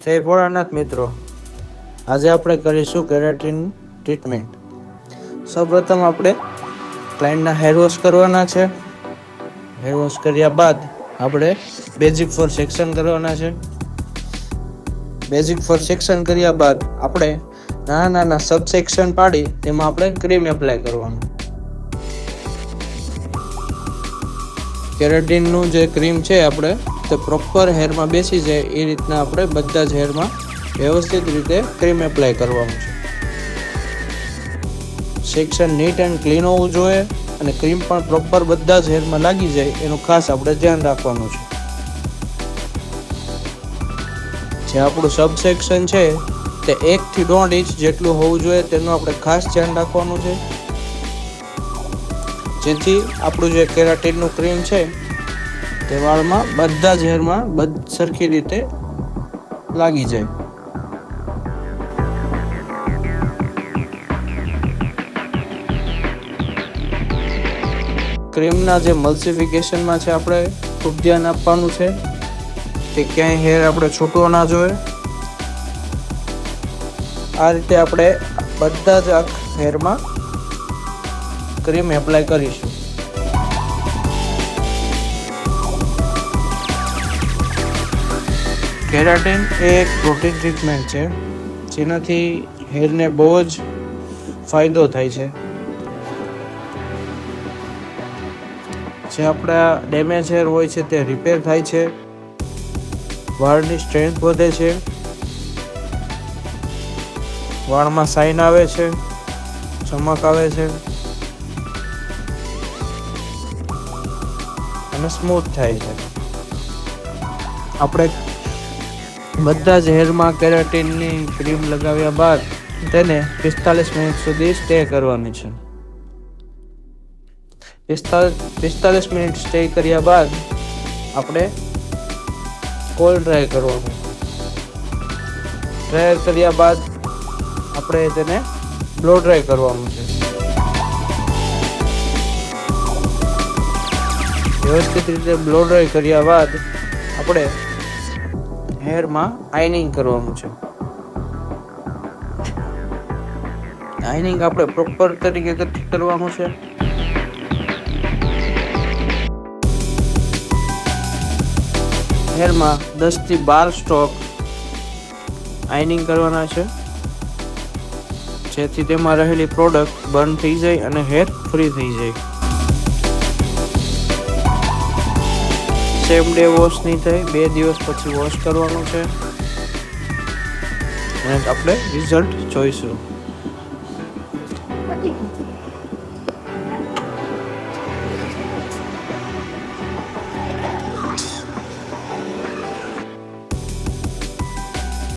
જય ભોળાનાથ મિત્રો, આજે આપણે કરીશું કેરાટીન ટ્રીટમેન્ટ. સૌપ્રથમ આપણે ક્લાયન્ટના હેર વોશ કરવાના છે. હેર વોશ કર્યા બાદ આપણે બેઝિક ફોર સેક્શન કરવાના છે. બેઝિક ફોર સેક્શન કર્યા બાદ આપણે નાના નાના સબ સેક્શન પાડી તેમાં આપણે ક્રીમ એપ્લાય કરવાનું. કેરાટીનનું જે ક્રીમ છે આપણે તે પ્રોપર હેરમાં બેસી જાય એ રીતના આપણે બધા જ હેરમાં વ્યવસ્થિત રીતે ક્રીમ એપ્લાય કરવાનું છે. સેક્શન નીટ એન્ડ ક્લીન હોવું જોઈએ અને ક્રીમ પણ પ્રોપર બધા જ હેરમાં લાગી જાય એનું ખાસ આપણે ધ્યાન રાખવાનું છે. જે આપણું સબ સેક્શન છે તે 1 થી 1.5 ઇંચ જેટલું હોવું જોઈએ તેનું આપણે ખાસ ધ્યાન રાખવાનું છે, જેથી આપણું જે કેરાટીનનું ક્રીમ છે તે વાળમાં બધા જ હેરમાં સરખી રીતે લાગી જાય. ક્રીમના જે મલ્સિફિકેશનમાં છે આપણે ખૂબ ધ્યાન આપવાનું છે કે ક્યાંય હેર આપણે છૂટવો ના જોઈએ. આ રીતે આપણે બધા જ હેરમાં ક્રીમ એપ્લાય કરીશું. કેરાટીન એ એક પ્રોટીન ટ્રીટમેન્ટ છે જેનાથી હેરને બહુ જ ફાયદો થાય છે. જે આપણા ડેમેજ હેર હોય છે તે રિપેર થાય છે, વાળની સ્ટ્રેન્થ વધે છે, વાળમાં શાઇન આવે છે, ચમક આવે છે અને સ્મૂથ થાય છે. આપણે બધા જ હેરમાં કેરાટીનની ક્રીમ લગાવ્યા બાદ તેને 45 મિનિટ સુધી સ્ટે કરવાની છે. 45 મિનિટ સ્ટે કર્યા બાદ આપણે કોલ્ડ ડ્રાય કરવાનું. ડ્રાયર કર્યા બાદ આપણે તેને બ્લો ડ્રાય કરવાનું છે. વ્યવસ્થિત રીતે બ્લો ડ્રાય કર્યા બાદ આપણે હેરમાં આઇનિંગ કરવાનું છે. આઇનિંગ આપણે પ્રોપર તરીકે કરવાનું છે. હેરમાં 10 થી 12 સ્ટ્રોક આઇનિંગ કરવાના છે, જેથી તેમાં રહેલી પ્રોડક્ટ બર્ન થઈ જાય અને હેર ફ્રી થઈ જાય. સેમ ડે વોશ નહીં થાય, 2 દિવસ પછી વોશ કરવાનું છે અને આપણે રિઝલ્ટ જોઈશું.